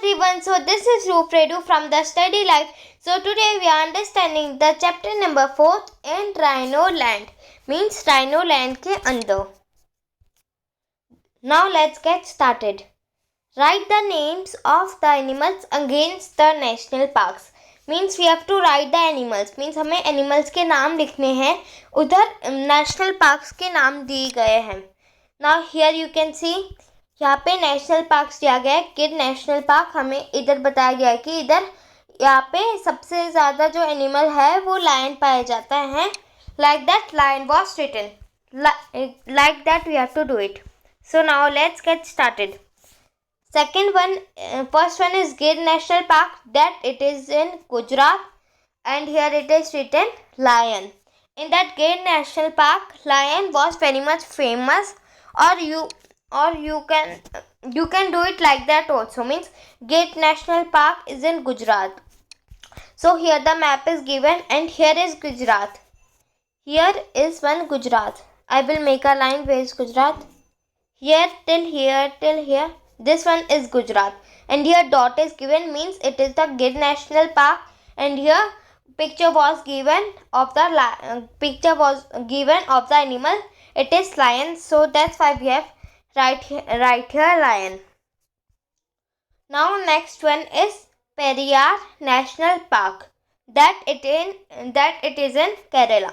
everyone, so this is Rufredu from the Study Life. So today we are understanding the chapter number 4 in Rhino Land, means Rhino Land के अंदर. Now let's get started. Write the names of the animals against the national parks. Means we have to write the animals. Means हमें animals के नाम लिखने हैं. उधर national parks के नाम दिए गए हैं. Now here you can see यहाँ पे नेशनल पार्क्स दिया गया है. किड नेशनल पार्क हमें इधर बताया गया है कि इधर यहाँ पे सबसे ज़्यादा जो एनिमल है वो लायन पाया जाता है. Like that lion was written. Like that we have to do it. So now let's get started. Second one, first one is Gir National Park, that it is in Gujarat, and here it is written lion. In that Gir National Park, lion was very much famous, or you can do it like that also. Means Gir National Park is in Gujarat. So here the map is given, and here is Gujarat. Here is one Gujarat. I will make a line. Where is Gujarat? Here till here till here. This one is Gujarat, and here dot is given, means it is the Gir National Park, and here picture was given of the animal. It is lion, so that's why we have right here lion. Now next one is Periyar National Park, that it is in Kerala.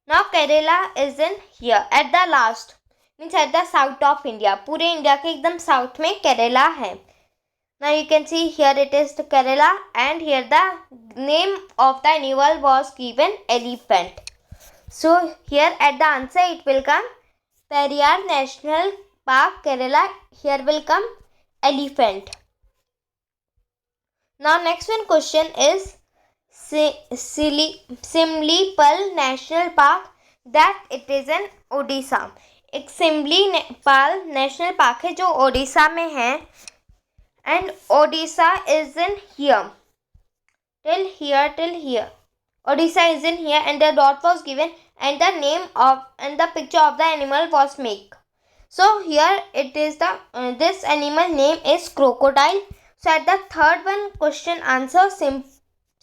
Now Kerala is in here at the last. Means at the south of India. पूरे India के एकदम south में केरला है. Now you can see here it is Kerala, and here the name of the animal was given elephant. So here at the answer it will come Periyar national park Kerala. Here will come elephant. Now next one question is Similipal national park, that it is in Odisha. एक Similipal national park है जो ओडिशा में है, and Odisha is in here till here. Odisha is in here, and the dot was given, and the name of and the picture of the animal was made. So here it is the this animal name is crocodile. So at the third one question answer,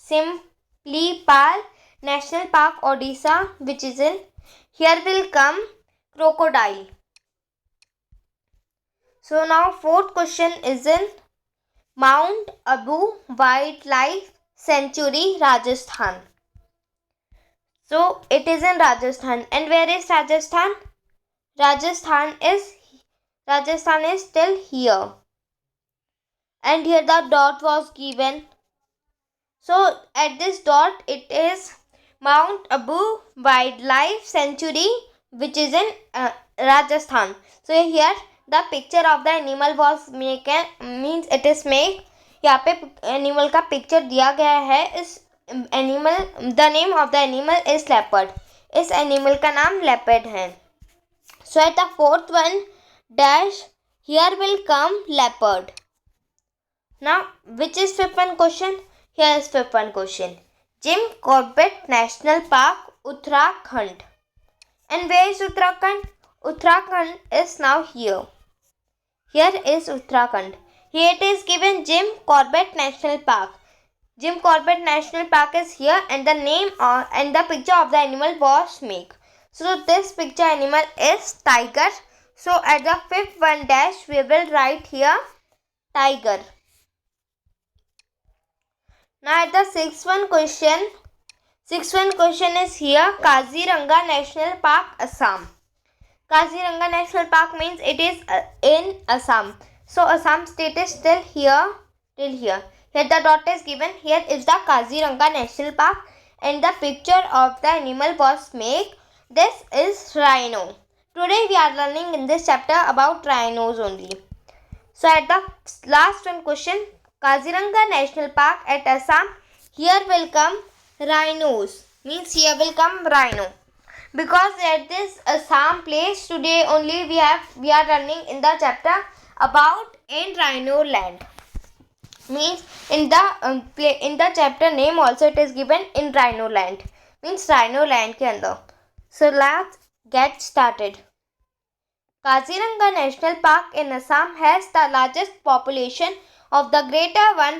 Simlipal National Park Odisha, which is in here, will come crocodile. So now fourth question is in Mount Abu Wildlife Sanctuary, Rajasthan. So it is in Rajasthan, and where is Rajasthan? Rajasthan is still here, and here the dot was given. So at this dot it is Mount Abu Wildlife Sanctuary, which is in Rajasthan. So here the picture of the animal was made, means it is made. यहाँ पे animal का picture दिया गया है. इस animal the name of the animal is leopard. इस animal का नाम लेपर्ड है. So at the fourth one dash here will come leopard. Now which is fifth one question? Here is fifth one question. Jim Corbett National Park, Uttarakhand. And where is Uttarakhand? Uttarakhand is now here. Here is Uttarakhand. Here it is given Jim Corbett National Park. Jim Corbett National Park is here, and the name and the picture of the animal was made. So this picture animal is tiger. So at the fifth one dash we will write here tiger. Now at the sixth one question is here Kaziranga National Park, Assam. Kaziranga National Park means it is in Assam. So Assam state is still here till here. Here the dot is given. Here is the Kaziranga National Park, and the picture of the animal was made. This is rhino. Today we are learning in this chapter about rhinos only. So at the last one question, Kaziranga National Park at Assam, here will come rhinos, means here will come rhino, because at this Assam place today only we are learning in the chapter about in Rhino Land. Means in the chapter name also it is given in Rhino Land, means Rhino Land के अंदर. So let's get started. Kaziranga National Park in Assam has the largest population of the greater one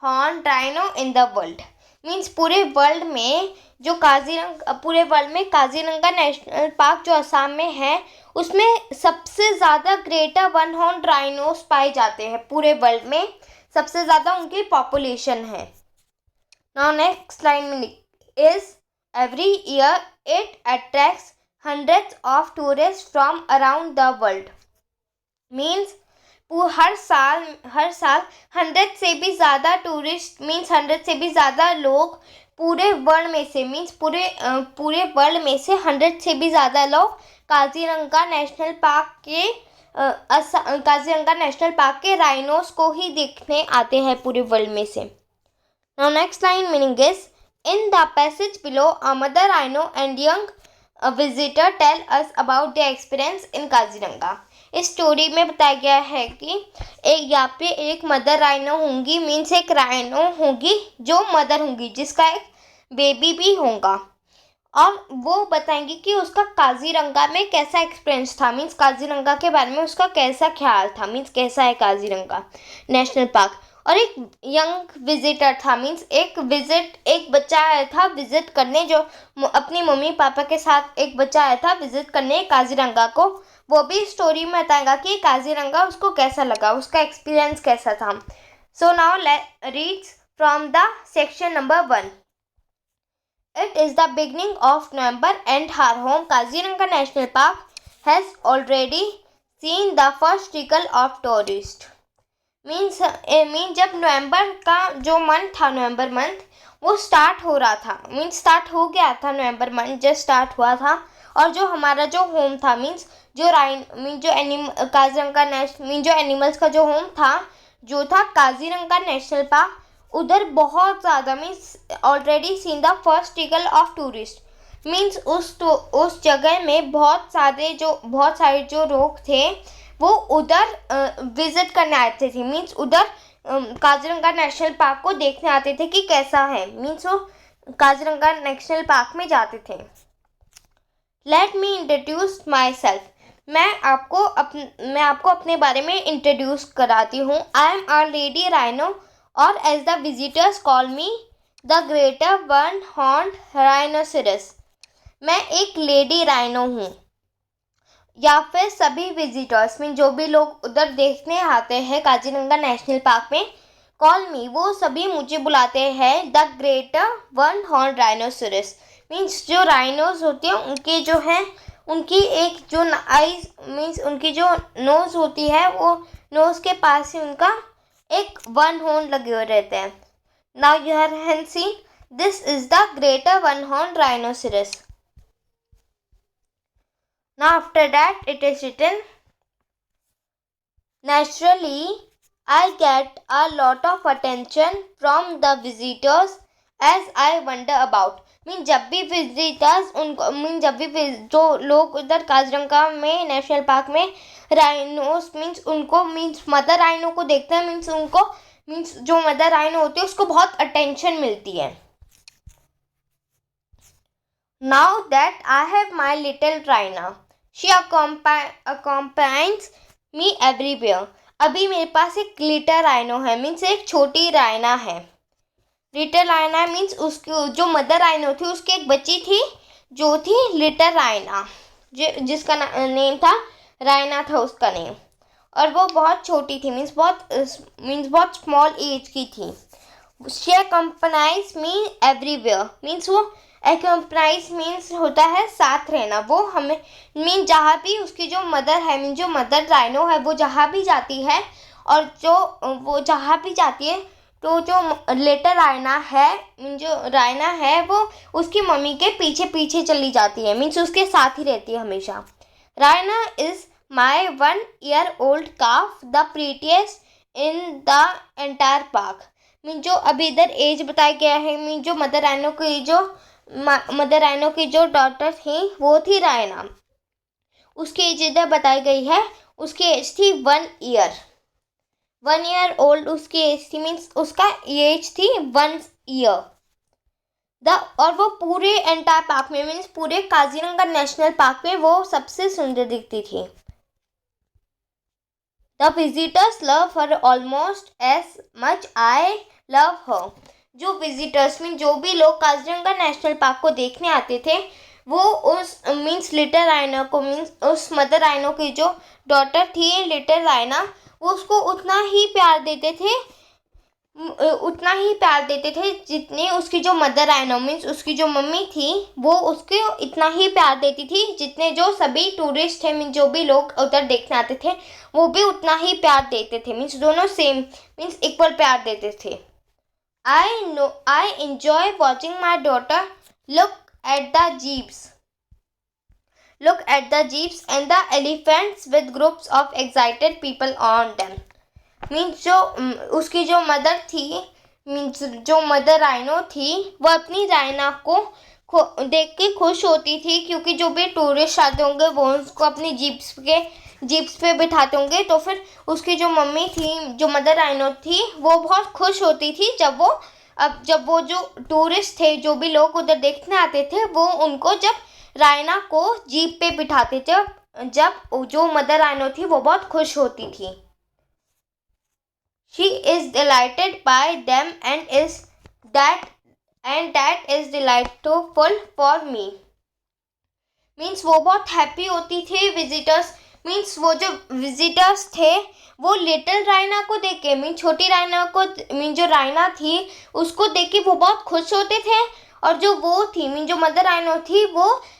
horned rhino in the world. Means पूरे world में जो Kaziranga national park जो असम में है उसमें सबसे ज़्यादा ग्रेटर वन हॉर्न राइनोस पाए जाते हैं. पूरे वर्ल्ड में सबसे ज़्यादा उनकी पॉपुलेशन है. नाउ नेक्स्ट लाइन में is every year it attracts hundreds of tourists from around the world. Means हर साल 100 से भी ज़्यादा टूरिस्ट मीन्स 100 से भी ज़्यादा लोग पूरे वर्ल्ड में से मीन्स पूरे वर्ल्ड में से 100 से भी ज़्यादा लोग काजीरंगा नेशनल पार्क के राइनोस को ही देखने आते हैं पूरे वर्ल्ड में से. Now next line meaning is in the passage below a mother rhino and young visitor tell us about the experience in Kaziranga. इस स्टोरी में बताया गया है कि यहाँ पे एक मदर राइनो होंगी मीन्स एक राइनो होगी जो मदर होंगी जिसका एक बेबी भी होगा और वो बताएंगी कि उसका काजीरंगा में कैसा एक्सपीरियंस था. मीन्स काजीरंगा के बारे में उसका कैसा ख्याल था. मीन्स कैसा है काजीरंगा नेशनल पार्क. और एक यंग विजिटर था मीन्स एक बच्चा आया था विजिट करने जो अपनी मम्मी पापा के साथ एक बच्चा आया था विजिट करने काजीरंगा को. वो भी स्टोरी में बताएगा कि काजीरंगा उसको कैसा लगा उसका एक्सपीरियंस कैसा था. So now reads from the section number 1. It is the beginning of November and her home Kaziranga National Park has already seen the first trickle of tourists. Means जब नवंबर का जो मंथ था नवंबर मंथ वो start हो रहा था means start हो गया था. नवंबर मंथ जस्ट स्टार्ट हुआ था और जो हमारा जो होम था मीन्स जो एनिमल्स का जो होम था जो था काजीरंगा नेशनल पार्क उधर बहुत ज़्यादा means already seen the first trickle of tourist. Means उस जगह में बहुत सारे जो लोग थे वो उधर विजिट करने आते थे. मीन्स उधर काजीरंगा नेशनल पार्क को देखने आते थे कि कैसा है. मीन्स वो काजीरंगा नेशनल पार्क में जाते थे. Let me introduce myself. मैं आपको अपने बारे में इंट्रोड्यूस कराती हूँ. I am a lady rhino और as the visitors call me the greater one horn rhinoceros. मैं एक लेडी राइनो हूँ या फिर सभी विजिटर्स में जो भी लोग उधर देखने आते हैं काजीरंगा नेशनल पार्क में कॉल मी वो सभी मुझे बुलाते हैं the greater one horn rhinoceros. Means जो राइनोस होते हैं उनके जो है उनकी एक जो आइज मीन्स उनकी जो नोज़ होती है वो नोज़ के पास ही उनका एक वन हॉर्न लगे हुए रहते हैं. Now you have seen this is the greater one horn rhinoceros. Now after that it is written, naturally I get a lot of attention from the visitors as I wonder about. Mean जब भी जो लोग उधर काजीरंगा में national park में rhinos उनको mother rhino को देखते हैं जो मदर राइनो होती है उसको बहुत अटेंशन मिलती है. Now that I have my little Raina, she accompanies me everywhere. अभी मेरे पास एक लिटिल राइनो है मीन्स एक छोटी राइना है. लिटिल राइना मीन्स उसकी जो मदर राइनो थी उसकी एक बच्ची थी जो थी लिटिल राइना जिसका नेम था राइना था उसका नेम. और वो बहुत छोटी थी मीन्स बहुत स्मॉल एज की थी. She accompanies me everywhere means वो एक्म्पनाइज मीन्स होता है साथ रहना. वो हमें जहाँ भी उसकी जो मदर है जो मदर राइनो है वो जहाँ भी जाती है और वो जहाँ भी जाती है तो जो लिटिल राइना है वो उसकी मम्मी के पीछे पीछे चली जाती है मीन्स उसके साथ ही रहती है हमेशा. Raina is my 1 year old calf the prettiest in the entire park. जो अभी इधर एज बताया गया है जो मदर राइनो की जो डॉटर थी वो थी राइना. उसकी एज इधर बताई गई है. उसकी एज थी 1 year. 1 year old उसकी एज थी मीन्स उसका एज थी 1 year. और वो पूरे एंटायर पार्क में मीन्स पूरे काजीरंगा नेशनल पार्क में वो सबसे सुंदर दिखती थी. The visitors love her almost as much I love her. जो विजिटर्स मीन जो भी लोग काजीरंगा नेशनल पार्क को देखने आते थे वो उस मीन्स लिटिल राइनो को मीन्स उस मदर राइनो की जो डॉटर थी लिटिल राइना वो उसको उतना ही प्यार देते थे जितने उसकी जो मदर राइनो मीन्स उसकी जो मम्मी थी वो उसको इतना ही प्यार देती थी जितने जो सभी टूरिस्ट थे मीन्स जो भी लोग उधर देखने आते थे वो भी उतना ही प्यार देते थे मीन्स दोनों सेम मीन्स इक्वल प्यार देते थे। I enjoy watching my daughter look at the jeeps and the elephants with groups of excited people on them। Means जो उसकी जो मदर थी मीन्स जो मदर राइनो थी वो अपनी राइना को देख के खुश होती थी क्योंकि जो भी टूरिस्ट आते होंगे वो उसको अपनी जीप्स पे बिठाते होंगे तो फिर उसकी जो मम्मी थी जो मदर राइनो थी वो बहुत खुश होती थी जब वो जो टूरिस्ट थे जो भी लोग उधर देखने आते थे वो उनको जब राइना को जीप पे बिठाते थे जब जो मदर राइनो थी वो बहुत खुश होती थी। She is delighted by them and that is delightful for me। Means वो बहुत हैप्पी होती थी विजिटर्स मीन्स वो जो विजिटर्स थे वो लिटिल राइना को देख के मीन छोटी राइना को मीन जो राइना थी उसको देख के वो बहुत खुश होते थे और जो वो थी मीन जो मदर राइनो थी वो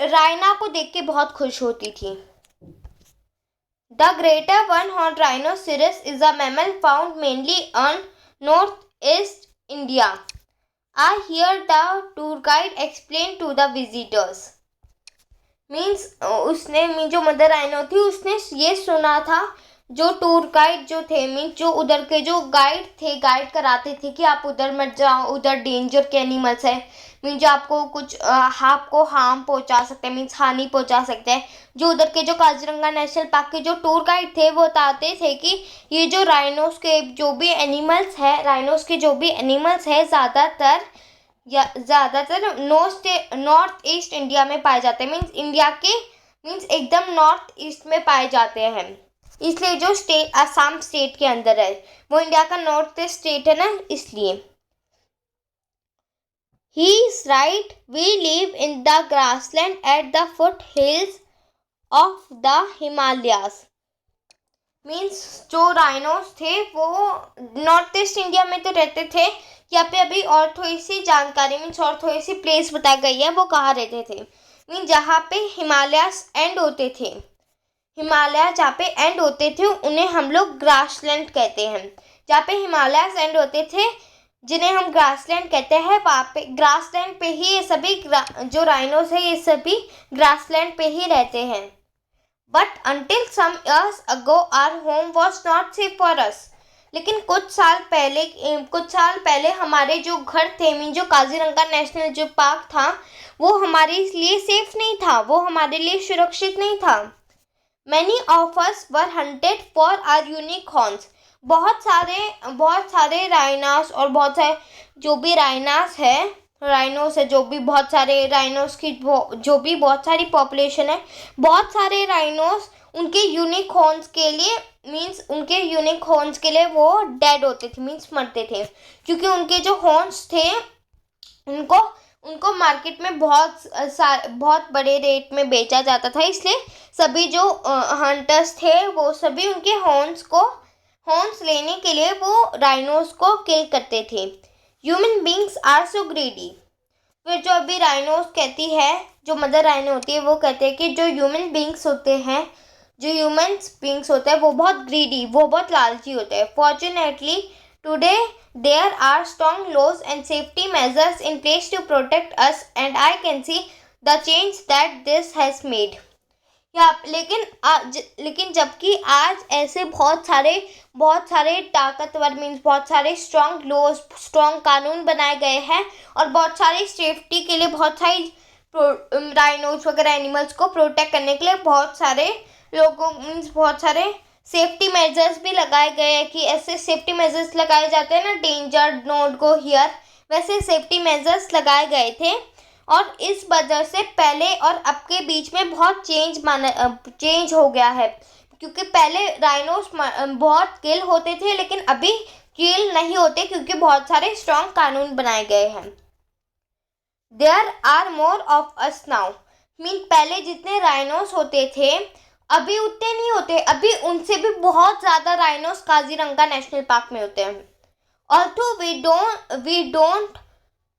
राइना को देख के बहुत खुश होती थी। The greater one-horned rhinoceros is a mammal found mainly on northeast India। I hear the tour guide explain to the visitors। Means उसने जो मदर राइनो थी उसने ये सुना था जो टूर गाइड जो थे मीन्स जो उधर के जो गाइड कराते थे कि आप उधर मत जाओ उधर डेंजर के एनिमल्स है मीन्स जो आपको हार्म पहुंचा सकते हैं मीन्स हानि पहुंचा सकते हैं। जो उधर के जो काजीरंगा नेशनल पार्क के जो टूर गाइड थे वो बताते थे कि ये जो राइनोस के जो भी एनिमल्स है ज़्यादातर नॉर्थ ईस्ट इंडिया में पाए जाते हैं मीन्स एकदम नॉर्थ ईस्ट में पाए जाते हैं। इसलिए जो स्टेट असम स्टेट के अंदर है वो इंडिया का नॉर्थ ईस्ट स्टेट है ना इसलिए। He is right, we live in the grassland at the foothills of the Himalayas। Means जो राइनोस थे वो नॉर्थ ईस्ट इंडिया में तो रहते थे। यहाँ पे अभी और थोड़ी सी जानकारी मीन्स और थोड़ी सी प्लेस बताई गई है वो कहाँ रहते थे मीन्स जहाँ पे हिमालयास एंड होते थे हिमालय जहाँ पे एंड होते थे उन्हें हम लोग ग्रासलैंड कहते हैं। जहाँ पे हिमालयास एंड होते थे जिन्हें हम ग्रासलैंड कहते हैं वहाँ पे ग्रासलैंड पे ही ये सभी जो राइनोस है ये सभी ग्रासलैंड पे ही रहते हैं। But until some years ago our home was not safe for us. लेकिन कुछ साल पहले हमारे जो घर थे मीन जो काजीरंगा नेशनल जो पार्क था वो हमारे लिए सेफ नहीं था वो हमारे लिए सुरक्षित नहीं था। Many of us were hunted for our unique horns। बहुत सारे राइनास और बहुत सारे जो भी राइनोस है जो भी बहुत सारे राइनोस की जो भी बहुत सारी पॉपुलेशन है बहुत सारे राइनोस उनके यूनिक हॉर्न्स के लिए वो डेड होते थे मीन्स मरते थे क्योंकि उनके जो हॉर्न्स थे उनको मार्केट में बहुत बड़े रेट में बेचा जाता था। इसलिए सभी जो हंटर्स थे वो सभी उनके हॉर्न्स लेने के लिए वो राइनोस को किल करते थे। Human beings are so greedy. फिर जो अभी राइनोस कहती है जो मदर राइनो होती है वो कहते हैं कि जो ह्यूमन बींग्स होते हैं वो बहुत ग्रीडी वो बहुत लालची होते हैं। Fortunately today there are strong laws and safety measures in place to protect us and I can see the change that this has made। लेकिन जबकि आज ऐसे बहुत सारे ताकतवर मीन्स बहुत सारे स्ट्रॉन्ग कानून बनाए गए हैं और बहुत सारी सेफ्टी के लिए बहुत सारी राइनोस वगैरह एनिमल्स को प्रोटेक्ट करने के लिए बहुत सारे सेफ्टी मेजर्स भी लगाए गए हैं कि ऐसे सेफ्टी मेजर्स लगाए जाते हैं ना डेंजर नोट गो हियर वैसे सेफ्टी मेजर्स लगाए गए थे। और इस वजह से पहले और अब के बीच में बहुत चेंज हो गया है क्योंकि पहले राइनोस बहुत किल होते थे, लेकिन अभी किल नहीं होते क्योंकि बहुत सारे स्ट्रॉन्ग कानून बनाए गए हैं। There are more of us now, mean पहले जितने राइनोस होते थे अभी उतने नहीं होते, अभी उनसे भी बहुत ज़्यादा राइनोस काजीरंगा नेशनल पार्क में होते हैं। Also we don't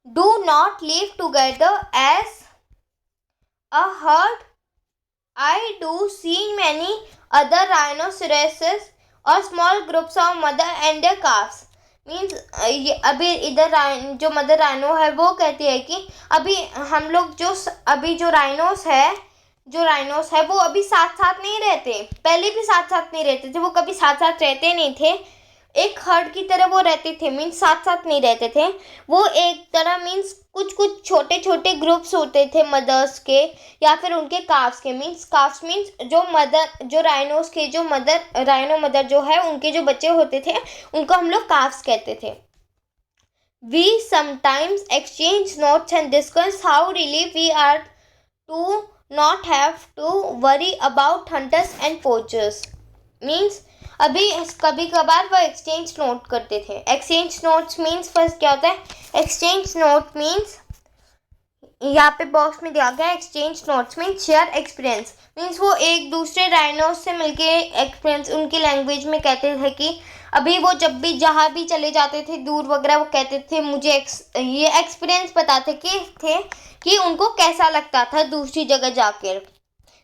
do not live together as a herd. I do see many other rhinoceroses or small groups of mother and their calves. Means अभी इधर जो मदर राइनो है वो कहती है कि अभी हम लोग जो राइनोस है वो अभी साथ साथ नहीं रहते, पहले भी साथ साथ नहीं रहते थे, वो कभी साथ साथ रहते नहीं थे, एक हर्ड की तरह वो रहते थे, मीन्स साथ साथ नहीं रहते थे, वो एक तरह मीन्स कुछ छोटे छोटे ग्रुप्स होते थे मदर्स के या फिर उनके काफ्स के। काफ्स मीन्स जो राइनोस के जो राइनो मदर जो है उनके जो बच्चे होते थे उनको हम लोग काफ्स कहते थे। We sometimes exchange notes and discuss how relieved we are to not have to worry about hunters and poachers. Means अभी कभी कभार वो एक्सचेंज नोट करते थे। एक्सचेंज नोट्स मीन्स फर्स्ट क्या होता है, एक्सचेंज नोट मीन्स यहाँ पे बॉक्स में दिया गया है, exchange notes means share experience, means वो एक दूसरे राइनोस से मिलके एक्सपीरियंस उनकी लैंग्वेज में कहते थे कि अभी वो जब भी जहाँ भी चले जाते थे दूर वगैरह वो कहते थे मुझे ये एक्सपीरियंस बताते थे कि उनको कैसा लगता था दूसरी जगह जाकर,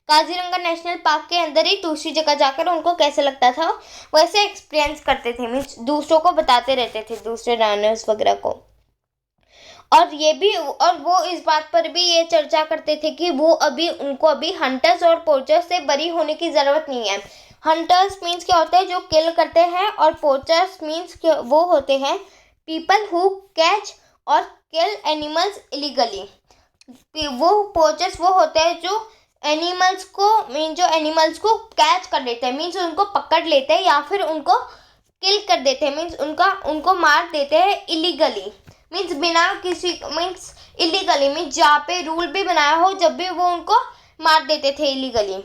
काजीरंगा नेशनल पार्क के अंदर ही दूसरी जगह जाकर उनको कैसे लगता था वैसे एक्सपीरियंस करते थे, मीन्स दूसरों को बताते रहते थे दूसरे राइनोस वगैरह को। और वो इस बात पर भी ये चर्चा करते थे कि उनको अभी हंटर्स और पोचर्स से बरी होने की ज़रूरत नहीं है। हंटर्स मीन्स क्या होता है, जो किल करते हैं, और पोचर्स मीन्स वो होते हैं पीपल हु कैच और किल एनिमल्स इलीगली। वो पोचर्स वो होते हैं जो एनिमल्स को कैच कर लेते हैं, मीन्स उनको पकड़ लेते हैं या फिर उनको किल कर देते हैं, मीन्स उनको मार देते हैं इलीगली, मीन्स बिना किसी मीन्स इलीगली मीन्स जहाँ पे रूल भी बनाया हो जब भी वो उनको मार देते थे illegally.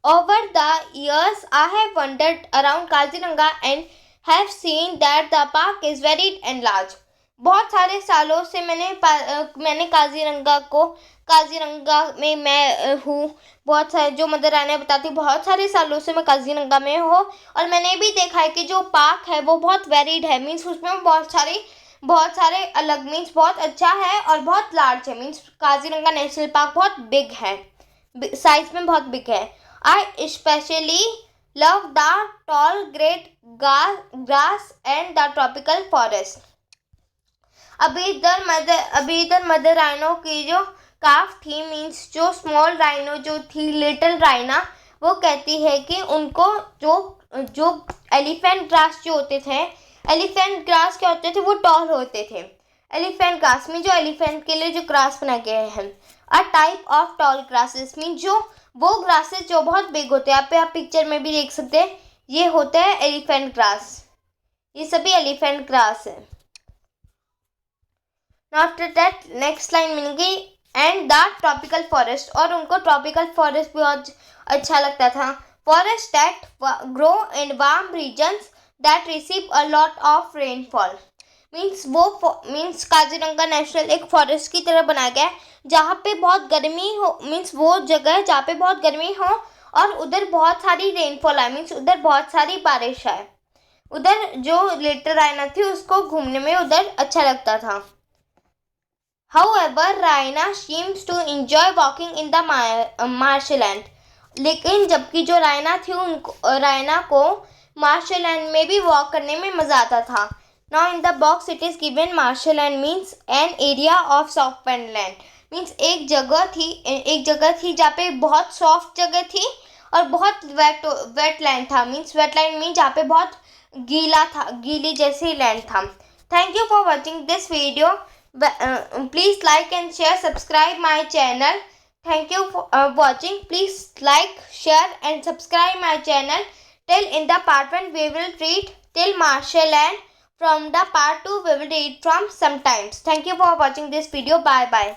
Over the years, I have wandered around Kaziranga and have seen that the park is very large. बहुत सारे सालों से मैंने काजीरंगा में मैं हूँ, बहुत सारे जो मदर रानी बताती, बहुत सारे सालों से मैं काजीरंगा में हूँ और मैंने भी देखा है कि जो पार्क है वो बहुत वेरिड है, मीन्स उसमें बहुत सारे अलग मीन्स बहुत अच्छा है और बहुत लार्ज है, मीन्स काजीरंगा नेशनल पार्क बहुत बिग है, साइज में बहुत बिग है। I especially love the tall great grass and the tropical forest. अभी इधर मदर राइनो की जो काफ थी, मीन्स जो स्मॉल राइनो जो थी, लिटिल राइना, वो कहती है कि उनको जो एलिफेंट ग्रास जो होते थे, एलिफेंट ग्रास क्या होते थे, वो टॉल होते थे। एलिफेंट ग्रास में जो एलिफेंट के लिए जो ग्रास बनाए गए हैं, a type of tall grasses mean जो वो ग्रासेस जो बहुत बिग होते हैं, आप पिक्चर में भी देख सकते हैं, ये होता है एलिफेंट ग्रास, ये सभी एलिफेंट ग्रास है। आफ्टर दैट नेक्स्ट लाइन मिलेगी एंड द ट्रॉपिकल फॉरेस्ट, और उनको ट्रॉपिकल फॉरेस्ट भी बहुत अच्छा लगता था। Forest that grow in warm regions that receive a lot of rainfall, means Kaziranga national एक फॉरेस्ट की तरह बनाया गया है जहाँ पे बहुत गर्मी हो, मीन्स वो जगह है जहाँ पे बहुत गर्मी हो और उधर बहुत सारी रेनफॉल है, मीन्स उधर बहुत सारी बारिश है। उधर जो लिटिल राइना थी उसको घूमने में उधर अच्छा लगता था। However, Raina seems to enjoy walking in the marshland. लेकिन जबकि जो राइना को मार्शलैंड में भी वॉक करने में मज़ा आता था। Now in the box it is given marshland means an area of soft land. Means एक जगह थी जहाँ पे बहुत सॉफ्ट जगह थी और बहुत वेट लैंड था, मीन्स वेट लैंड मीन जहाँ पे बहुत गीला था, गीली जैसी लैंड था। Thank you for watching this video, please like and share, subscribe my channel. Thank you for watching. Please like, share and subscribe my channel. Till in the part 1 we will read till marshland. From the part 2 we will read from sometimes. Thank you for watching this video. Bye bye.